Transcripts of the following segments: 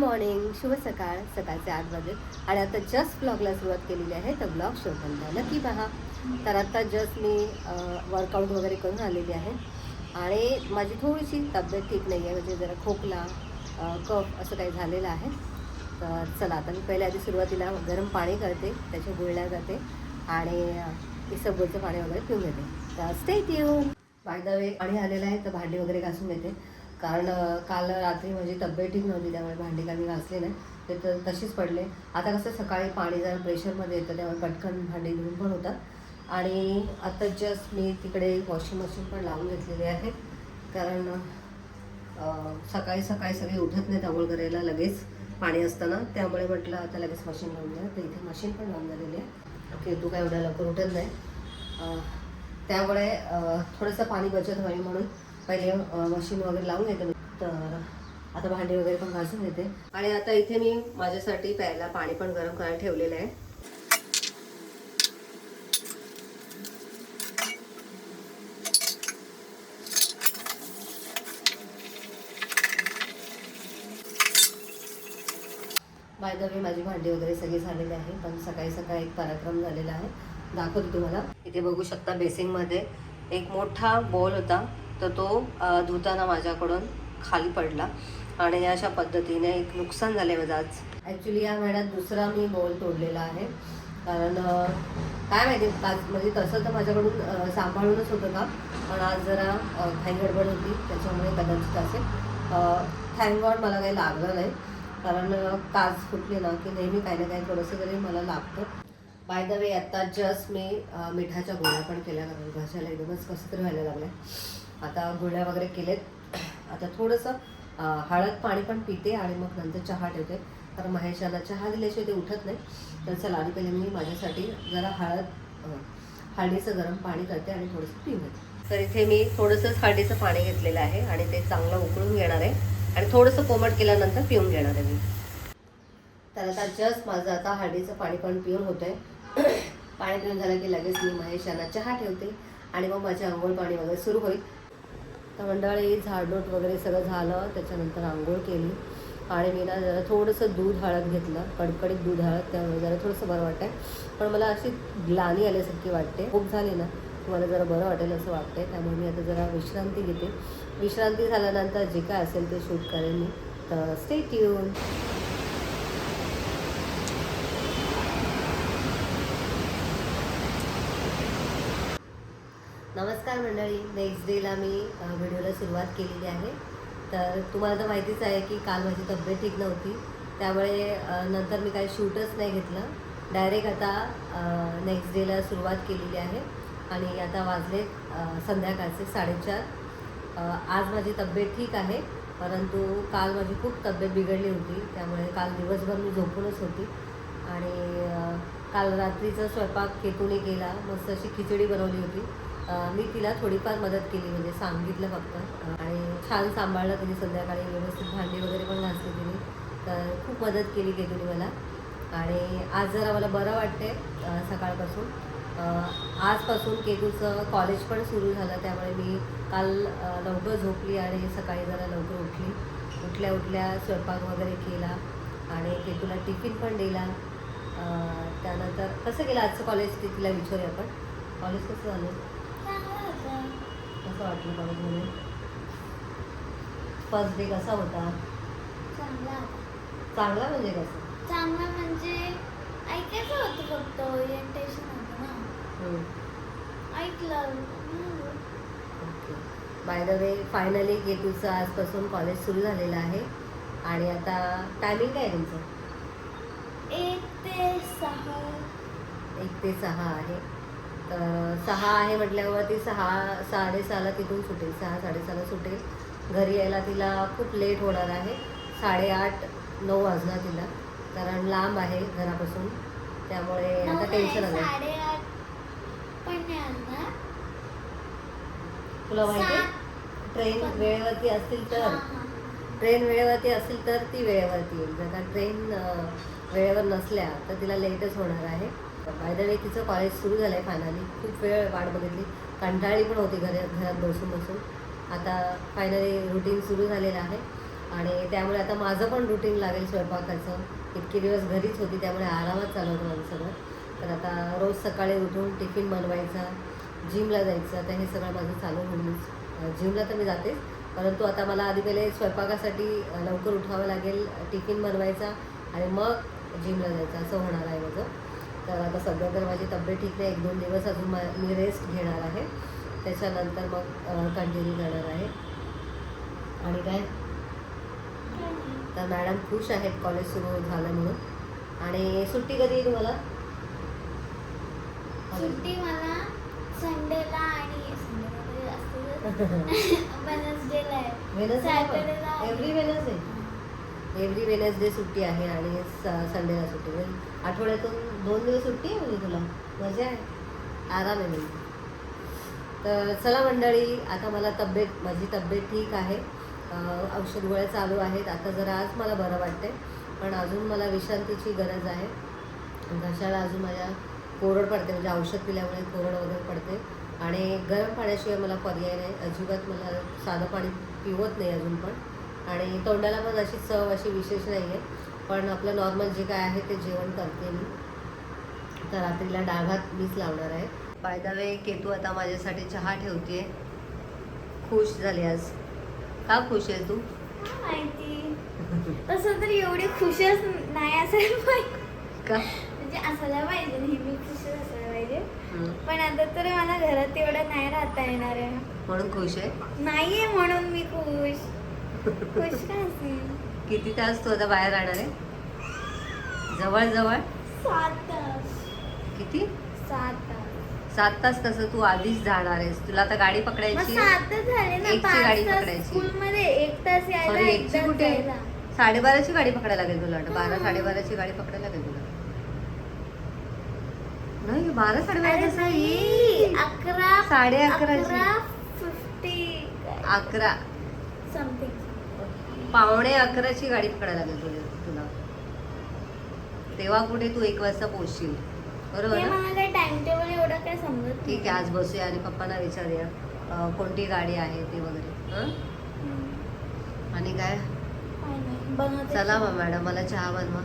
Morning, शुभ सकाळ. सकाळचे 8 वाजले आणि आता जस्ट ब्लॉगला सुरुवात केलेली आहे. तर ब्लॉग शोधून नक्की पहा. तर आता जस्ट मी वर्कआउट वगैरे करून आलेली आहे आणि माझी थोडीशी तब्येत ठीक नाही आहे, म्हणजे जरा खोकला कफ असं काही झालेलं आहे. तर चला आता मी पहिल्या आधी सुरुवातीला गरम पाणी करते, त्याच्या गुळण्या जाते आणि इसबगोलचं पाणी वगैरे पिऊन घेते. तर स्टे ट्यून. बाय द वे पाणी आलेलं आहे, तर भांडी वगैरे घासून घेते. कारण काल रात्री माझी तब्येत ठीक नव्हती, त्यामुळे भांडी काही घासले नाही, ते तर तशीच पडले. आता कसं सकाळी पाणी जरा प्रेशरमध्ये येतं, त्यामुळे पटकन भांडी धुवून पण होतात. आणि आता जस्ट मी तिकडे वॉशिंग मशीन पण लावून घेतलेली आहे, कारण सकाळी सकाळी सगळे उठत नाहीत आंघोळ करायला लगेच पाणी असताना, त्यामुळे म्हटलं आता लगेच मशीन लावून द्या. तर इथे मशीन पण लावून झालेली आहे. ओके, तू काय एवढ्या लवकर उठत नाही, त्यामुळे थोडंसं पाणी बचत व्हावी म्हणून पहिले मशीन वगैरे लावून घेते. तर आता भांडी वगैरे पण घासून घेते आणि आता इथे मी माझ्यासाठी प्यायला पाणी पण गरम करायला ठेवलेलं आहे. बाय द वे माझी भांडी वगैरे सगळी झालेली आहे, पण सकाळी सकाळी एक पराक्रम झालेला आहे, दाखवते तुम्हाला. इथे बघू शकता बेसिंगमध्ये एक मोठा बॉल होता, तर तो धुताना माझ्याकडून खाली पडला आणि अशा पद्धतीने एक नुकसान झाले माझं आज. ॲक्च्युली या महिन्यात दुसरा मी बॉल तोडलेला आहे, कारण काय माहिती म्हणजे तसं तर माझ्याकडून सांभाळूनच होतं का, पण आज जरा काही गडबड होती, त्याच्यामुळे कदाचित असेल. थँक गॉड मला काही लागलं नाही, कारण काच फुटली ना की नेहमी काही ना काही थोडंसं तरी मला लागतं. बाय द वे आत्ता जस्ट मी मिठाच्या गोळ्या पण केल्या, कारण घशाला एकदमच कसं तरी व्हायला लागलं आहे. आता गोळ्या वगैरे केलेत. आता थोडंसं हळद पाणी पण पिते आणि मग नंतर चहा ठेवते, कारण महेशाला चहा दिल्याशिवाय ते उठत नाही. तर चला आधी पहिले मी माझ्यासाठी जरा हळदीचं गरम पाणी करते आणि थोडंसं पिऊन घेते. तर इथे मी थोडंसंच हळदीचं पाणी घेतलेलं आहे आणि ते चांगलं उकळून घेणार आहे आणि थोडंसं कोमट केल्यानंतर पिऊन घेणार आहे मी. तर आता जस्ट माझं आता हळदीचं पाणी पण पिऊन होतं आहे. पाणी पिऊन झालं की लगेच मी महेशाला चहा ठेवते आणि मग माझे आंघोळ पाणी वगैरे सुरू होईल. तर मंडळी झाडलोट वगैरे सगळं झालं, त्याच्यानंतर आंघोळ केली आणि मी ना जरा थोडंसं दूध हळद घेतलं, कडकडीत दूध हळद, त्यामुळे जरा थोडंसं बरं वाटतं आहे. पण मला अशी ग्लानी आल्यासारखी वाटते, खूप झाली ना मला जरा बरं वाटेल असं वाटतं आहे, त्यामुळे मी आता जरा विश्रांती घेते. विश्रांती झाल्यानंतर जे काय असेल ते शूट करेन मी. तर स्टे ट्यून. नमस्कार मंडळी, नेक्स्ट डेला मी व्हिडिओला सुरुवात केलेली आहे. तर तुम्हाला तर माहितीच आहे की काल माझी तब्येत ठीक नव्हती, त्यामुळे नंतर मी काही शूटच नाही घेतलं. डायरेक्ट आता नेक्स्ट डेला सुरुवात केलेली आहे आणि आता वाजले संध्याकाळचे 4:30. आज माझी तब्येत ठीक आहे, परंतु काल माझी खूप तब्येत बिघडली होती, त्यामुळे काल दिवसभर मी झोपूनच होती. आणि काल रात्रीचा स्वयंपाक केतूने केला, मस्त अशी खिचडी बनवली होती. मी तिला थोडीफार मदत केली, म्हणजे सांगितलं फक्त, आणि छान सांभाळलं तिने. संध्याकाळी व्यवस्थित भांडी वगैरे पण घासली तिने, तर खूप मदत केली केतूने मला. आणि आज जरा मला बरं वाटते सकाळपासून. आजपासून केतूचं कॉलेज पण सुरू झालं, त्यामुळे मी काल लवकर झोपली आणि सकाळी जरा लवकर उठली. उठल्या स्वयंपाक वगैरे केला आणि केतूला टिफिन पण दिला. त्यानंतर कसं गेलं आजचं कॉलेज ते तिला विचारूया आपण. कॉलेज कसं झालं, कसं वाटलं कॉलेजमध्ये? फर्स्ट डे कसा होता? चांगला म्हणजे कसं? चांगला म्हणजे ऐकायचं होतं, फक्त ओरिएंटेशन होतं ना, ऐकलं. Okay. By the way finally केतूचं आजपासून कॉलेज सुरू झालेलं आहे आणि आता टायमिंग काय आहे तुमचं? 1 ते 6. 1 ते 6 आहे. तर 6 आहे म्हटल्यावरती 6-6:30ला तिथून सुटेल, 6-6:30ला सुटेल. घरी यायला तिला खूप लेट होणार आहे, 8:30-9 वाजणार तिला, कारण लांब आहे घरापासून, त्यामुळे आता टेन्शन आलं. 8:30 पण नाही आणणार. तुला माहिती आहे ट्रेन वेळेवरती असतील तर, ट्रेन वेळेवरती असेल तर ती वेळेवरती येईल, जर का ट्रेन वेळेवर नसल्या तर तिला लेटच होणार आहे. बाय द वे तिचं कॉलेज सुरू झालं आहे फायनली. खूप वेळ वाट बघितली, कंटाळी पण होती घरात बसून. आता फायनली रुटीन सुरू झालेलं आहे आणि त्यामुळे आता माझं पण रुटीन लागेल स्वयंपाकाचं. इतके दिवस घरीच होती त्यामुळे आरामात चालू होतं माझं सगळं. तर आता रोज सकाळी उठून टिफिन बनवायचा, जिमला जायचं, आता हे सगळं माझं चालू होईल. जिमला तर मी जातेच, परंतु आता मला आधी पहिले स्वयंपाकासाठी लवकर उठावं लागेल, टिफिन बनवायचा आणि मग जिमला जायचं असं होणार आहे माझं. तर आता सध्या तर माझी तब्येत ठीक नाही, 1-2 दिवस अजून मी रेस्ट घेणार आहे, त्याच्यानंतर मग कंटिन्यू करणार आहे. आणि काय तर मॅडम खुश आहेत कॉलेज सुरू झालं म्हणून. आणि सुट्टी कधी आहे तुम्हाला? सुट्टी मला संडेला आणि वेनसडेला आहे. सॅटर्डेला एव्हरी वेनसडे सुट्टी आहे आणि संडेला सुट्टी. म्हणजे आठवड्यातून 2 दिवस सुट्टी आहे म्हणजे तुला मजा आहे, आराम आहे म्हणजे. तर चला मंडळी, आता माझी तब्येत ठीक आहे, औषध गोळ्या चालू आहेत. आता जरा आज मला बरं वाटतंय, पण अजून मला विश्रांतीची गरज आहे. घशाला अजून माझ्या कोरड पडते, म्हणजे औषध पिल्यामुळे कोरड वगैरे पडते. आणि गरम पाण्याशिवाय मला पर्याय नाही, अजिबात मला साधं पाणी पिवत नाही अजून पण. आणि तोंडाला पण अशी चव अशी विशेष नाही आहे, पण आपलं नॉर्मल जे काय आहे ते जेवण करते मी. तर रात्रीला डाळ भात मीच लावणार आहे. बाय द वे केतू आता माझ्यासाठी चहा ठेवते. खुश झाली आज. का खुश आहे तू? माहिती तसं तर एवढी खुशच नाही असायला पाहिजे, का? म्हणजे असायला पाहिजे, नेहमी खुशच असायला पाहिजे. पण आता तर मला घरात एवढं नाही राहता येणार आहे म्हणून खुश आहे. नाहीये म्हणून मी खुश खुश का असेल. किती तास तू आता बाहेर राहणार आहे? जवळ जवळ 7 तास. किती? 7 तास. 7 तास कसं? तू आधीच जाणार आहेस, तुला आता गाडी पकडायची. 7 झाले ना. 1ची गाडी 5 तास पकडायची. स्कूलमध्ये 1 तास यायला, सॉरी, 1 1ची तास कुठे? जायला. 12:30ची गाडी पकडायला लागेल तुला. 12 हा. 12:30ची गाडी पकडायला लागेल तुला. नाही 12 12:30 अरे कसं नाही, येईल? 11 11:30ची. 11:50 11 समथिंग. 11:45ची गाडी पकडायला लागेल तुला. तेव्हा कुठे तू 1 वाजता पोहोचशील, बरोबर ते ना? मला काही टाइम टेबल एवढं काय समजत ठीक आहे, आज बसूया आणि पप्पांना विचारूया कोणती गाडी आहे ते वगैरे. आणि काय? बनवते. चला मग मॅडम, मला चहा बनवा.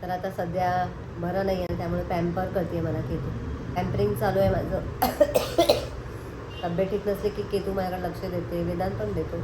तर आता सध्या बरं नाही आहे त्यामुळे पॅम्पर करते मला केतू. पॅम्परिंग चालू आहे माझं. तब्येत ठीक नसली की केतू माझ्याकडे लक्ष देते, वेदांत पण देतो.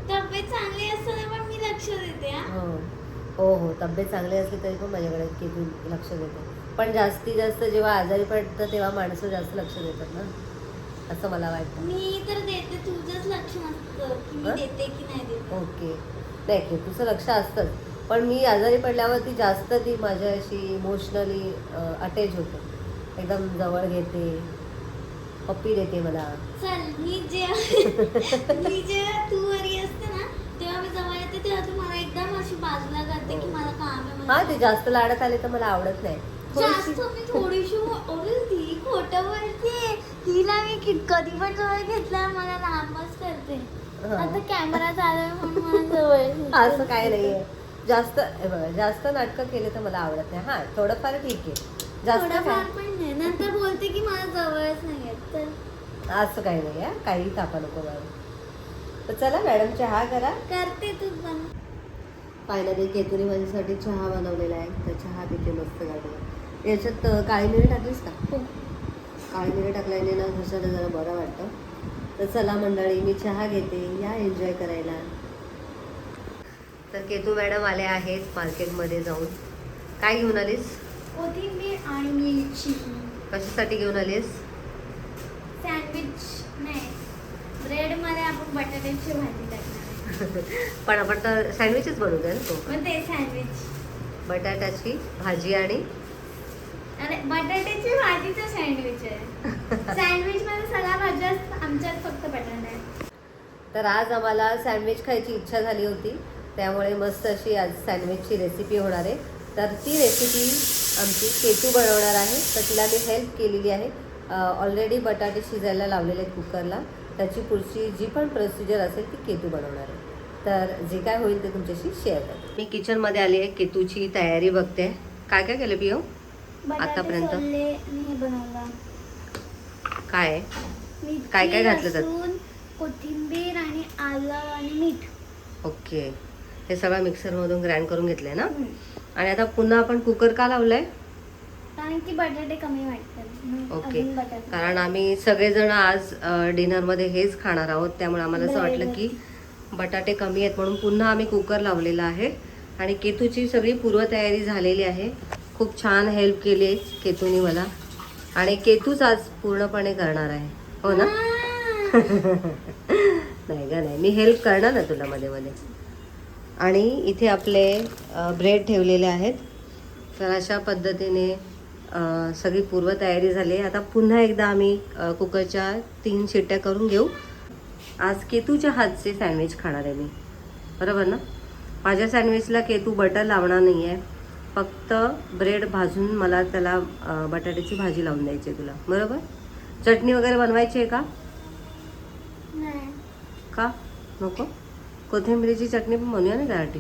तब्येत चांगली असताना पण मी लक्ष देते. हो, तब्येत चांगली असली तरी पण माझ्याकडे केतू लक्ष देते. पण जास्तीत जास्त जेव्हा आजारी पडतं तेव्हा माणसं जास्त लक्ष देतात ना, असं मला वाटतं. मी तर देते, तुझंच लक्ष नसतं की मी देते की नाही देते. ओके, नाही केतूचं लक्ष असतंच, पण मी आजारी पडल्यावरती जास्त ती माझ्याशी इमोशनली अटॅच होते, एकदम जवळ घेते, पप्पी देते मला. चल, मी जेव्हा तू घरी असते ना तेव्हा मी जवळ येते, तेव्हा तू मला एकदम अशी बाजूला करते की मला काम आहे. हा, ते जास्त लाडत आले तर मला आवडत नाही. जास्त मी थोडीशी ती खोटं बोलते. तिला मी कधी पण जवळ घेतला मला लांबच करते. आता कॅमेरा चालू आहे म्हणून मला जवळ. असं काय नाहीये, जास्त नाटकं केले तर मला आवडत नाही. हा, थोडंफार ठीक आहे, जास्त थोडंफार पण नाही. नंतर बोलते की मला जवळच नाही येत. तर असं काही नाही आहे, काही तापा नको मॅडम. तर चला मॅडम, चहा करा. करते तू पण. फायनली केतुनी माझ्यासाठी चहा बनवलेला आहे, तर चहा पिते मस्त गाडीवर. याच्यात काळी मिरी टाकलीस का? काळी मिरी टाकल्याने ना घशाला जरा बरं वाटतं. तर चला मंडळी, मी चहा घेते, या एन्जॉय करायला. तर केतू मॅडम आले आहेत मार्केटमध्ये जाऊन. काय घेऊन आलीस? कोथिंबीर आणि मिरची. कशासाठी घेऊन आलीस? सँडविच नाही, ब्रेडमध्ये आपण बटाट्याची भाजी टाकणार. पण आपण तर सँडविचच बनवतोय ना तो. मग ते सँडविच, बटाट्याची भाजी आणि अरे बटाट्याची भाजीचं सँडविच आहे. सँडविच मध्ये सगळ्या भाज्या असतात, आमच्यात फक्त बटाटा आहे. तर आज आम्हाला सँडविच खायची इच्छा झाली होती, त्यामुळे मस्त अशी आज सँडविचची रेसिपी होणार आहे. तर ती रेसिपी आमची केतू बनवणार आहे, तर तिला मी हेल्प केलेली आहे. ऑलरेडी बटाटे शिजायला लावलेले आहेत कुकरला. त्याची पुढची जी पण प्रोसिजर असेल ती केतू बनवणार आहे. तर जे काय होईल ते तुमच्याशी शेअर करते. मी किचनमध्ये आली आहे, केतूची तयारी बघते. काय काय केलं पिओ आतापर्यंत? हे बनवलं काय मी, काय घातलं त्यात? लसूण, कोथिंबीर आलं आणि मीठ. ओके, हे सगळं मिक्सरमधून ग्राइंड करून घेतलंय ना. आणि आता पुन्हा आपण कुकर का लावलाय? कारण की बटाटे कमी वाटतात. ओके, अजून बटाटे. कारण आम्ही सगळेजण आज डिनरमध्ये हेच खाणार आहोत, त्यामुळे आम्हाला असं वाटलं की बटाटे कमी आहेत म्हणून पुन्हा आम्ही कुकर लावलेला आहे. आणि केतूची सगळी पूर्वतयारी झालेली आहे. खूप छान हेल्प केली आहे केतूने मला, आणि केतूच आज पूर्णपणे करणार आहे, हो ना? नाही का, नाही, मी हेल्प करणार ना तुला मध्ये मध्ये. आणि इथे आपले ब्रेड ठेवलेले आहेत. तर अशा पद्धतीने सगळी पूर्वतयारी झाली. आता पुन्हा एकदा आम्ही कुकरच्या 3 शिट्ट्या करून घेऊ. आज केतूच्या हातचे सँडविच खाणार आहे मी, बरोबर ना? माझ्या सँडविचला केतू बटर लावणार नाही आहे, फक्त ब्रेड भाजून मला त्याला बटाट्याची भाजी लावून द्यायची आहे तुला, बरोबर? चटणी वगैरे बनवायची आहे का? नाही. का नको? कोथिंबिरीची चटणी पण बनवूया ना त्यासाठी.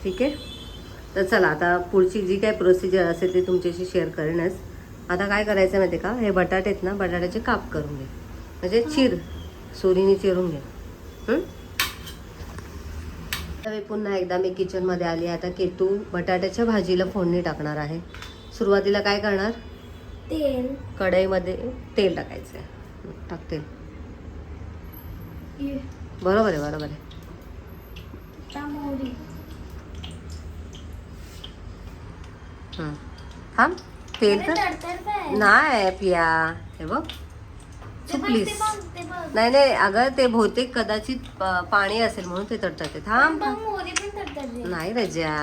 ठीक आहे. तर चला, आता पुढची जी काय प्रोसिजर असेल ती तुमच्याशी शेअर करेनच. आता काय करायचं माहिती का, हे बटाटे आहेत ना, बटाट्याचे काप करून घे, म्हणजे चिर, सुरीने चिरून घे. तर पुन्हा एकदा मी किचनमध्ये आली. आता केतू बटाट्याच्या भाजीला फोडणी टाकणार आहे. सुरुवातीला काय करणार? तेल. कढईमध्ये तेल टाकायचं आहे. टाक तेल. बरोबर आहे, बरोबर आहे. मोहरी. हा, तेल तर तडतडतंय. नाही पिया, हे बघ चुकलीस. ते बघ. नाही नाही अगं, ते बहुतेक कदाचित पाणी असेल म्हणून ते तडतडते. थांब. मोहरी पण तडतडली. नाही रजा,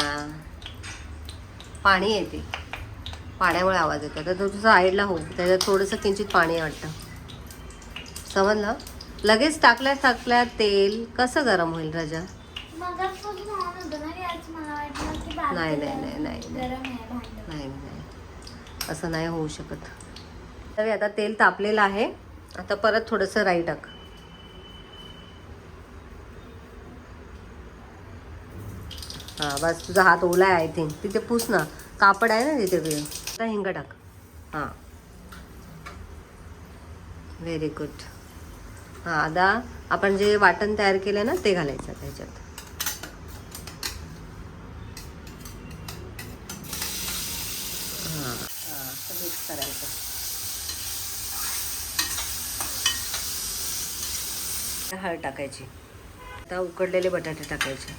पाणी येते, पाण्यामुळे आवाज येतो. तर तुझं साईडला हो, त्याच्यात थोडंसं किंचित पाणी आहे वाटतं, समजलं? लगेच टाकल्या तेल कसं गरम होईल रजा? नाही नाही नाही नाही नाही नाही, असं नाही होऊ शकत. तर आता तेल तापलेलं आहे. आता परत थोडंसं राई टाक. हां बस, तुझा हात ओला आहे आय थिंक. तिथे पुस ना, कापड आहे ना तिथे वेळ. आता हिंग टाक. हां, व्हेरी गुड. हां, आता आपण जे वाटण तयार केलं ना ते घालायचं त्याच्यात. हां हां, मिक्स करायचं. हळद टाकायची. आता उकडलेले बटाटे टाकायचे.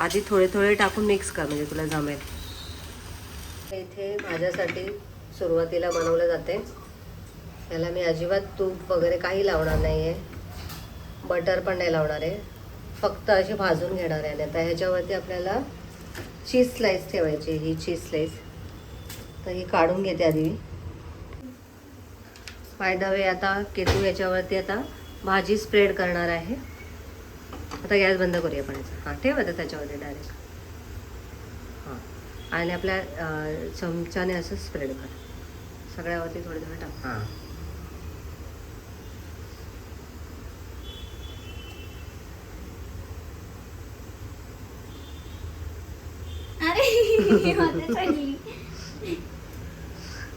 आधी थोडे थोडे टाकून मिक्स कर, म्हणजे तुला जमेल. इथे माझ्यासाठी सुरुवातीला बनवलं जाते. याला मी अजिबात तूप वगैरे काही लावणार नाही आहे, बटर पण नाही लावणार आहे, फक्त अशी भाजून घेणार आहे. आता ह्याच्यावरती आपल्याला चीज स्लाइस ठेवायची. ही चीज स्लाइस तर ही काढून घेते आधी. बाय द वे, आता केतू याच्यावरती आता भाजी स्प्रेड करणार आहे. आता गॅस बंद करूया आपण याचा. हां, ठेव आता त्याच्यावरती डायरेक्ट. हां, आणि आपल्या चमच्याने असं स्प्रेड कर सगळ्यावरती, थोडे थोडे टाक. हां,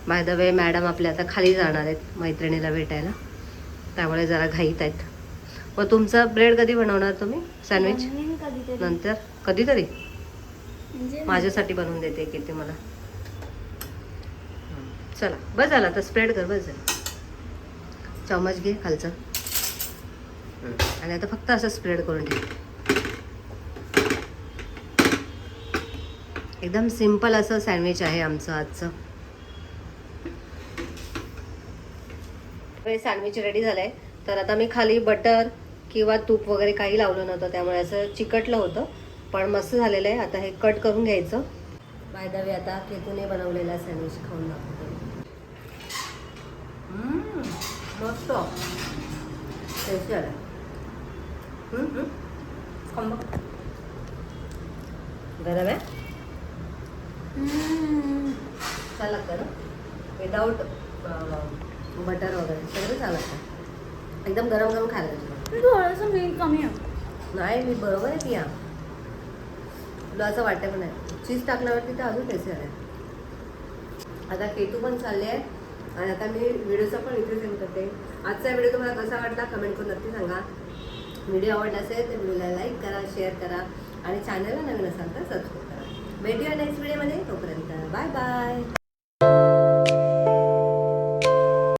बाय द वे, मॅडम आपल्या आता खाली जाणार आहेत मैत्रिणीला भेटायला, त्यामुळे जरा घाईत आहेत. मग तुमचा ब्रेड कधी बनवणार तुम्ही सँडविच? नंतर कधीतरी. माझ्यासाठी बनवून देते की ते मला. चला बस झाला, आता स्प्रेड कर, बस झालं. चमच घे खालचा आणि आता फक्त असं स्प्रेड करून ठेव. एकदम सिम्पल असं सँडविच आहे आमचं आजचं. सँडविच रेडी झालंय. तर आता मी खाली बटर किंवा तूप वगैरे काही लावलं नव्हतं, त्यामुळे असं चिकटलं होतं, पण मस्त झालेलं आहे. आता हे कट करून घ्यायचं. बाय द वे, आता केतूने बनवलेला सँडविच खाऊन दाखवतो. मस्त टेस्टी आला. गरम आहे, छान लागतं ना, विदाऊट बटर वगैरे सगळं छान लागतं. एकदम गरम गरम खायला तुला. थोडंसं मीठ कमी आहे. नाही, मी बरोबर आहे पिया, तुला असं वाटतं पण नाही. चीज टाकल्यावरती तर अजून टेस्टी आलं. आता केतू पण चालले आहे आणि आता मी व्हिडिओचा पण इथे सेंड करते. आजचा व्हिडिओ तुम्हाला कसा वाटला कमेंट करून नक्की सांगा. व्हिडिओ आवडला असेल तर व्हिडिओला लाईक करा, शेअर करा आणि चॅनलला नवीन असाल तर सबस्क्राईब करा. भेटूया नेक्स्ट व्हिडिओमध्ये. तोपर्यंत बाय बाय.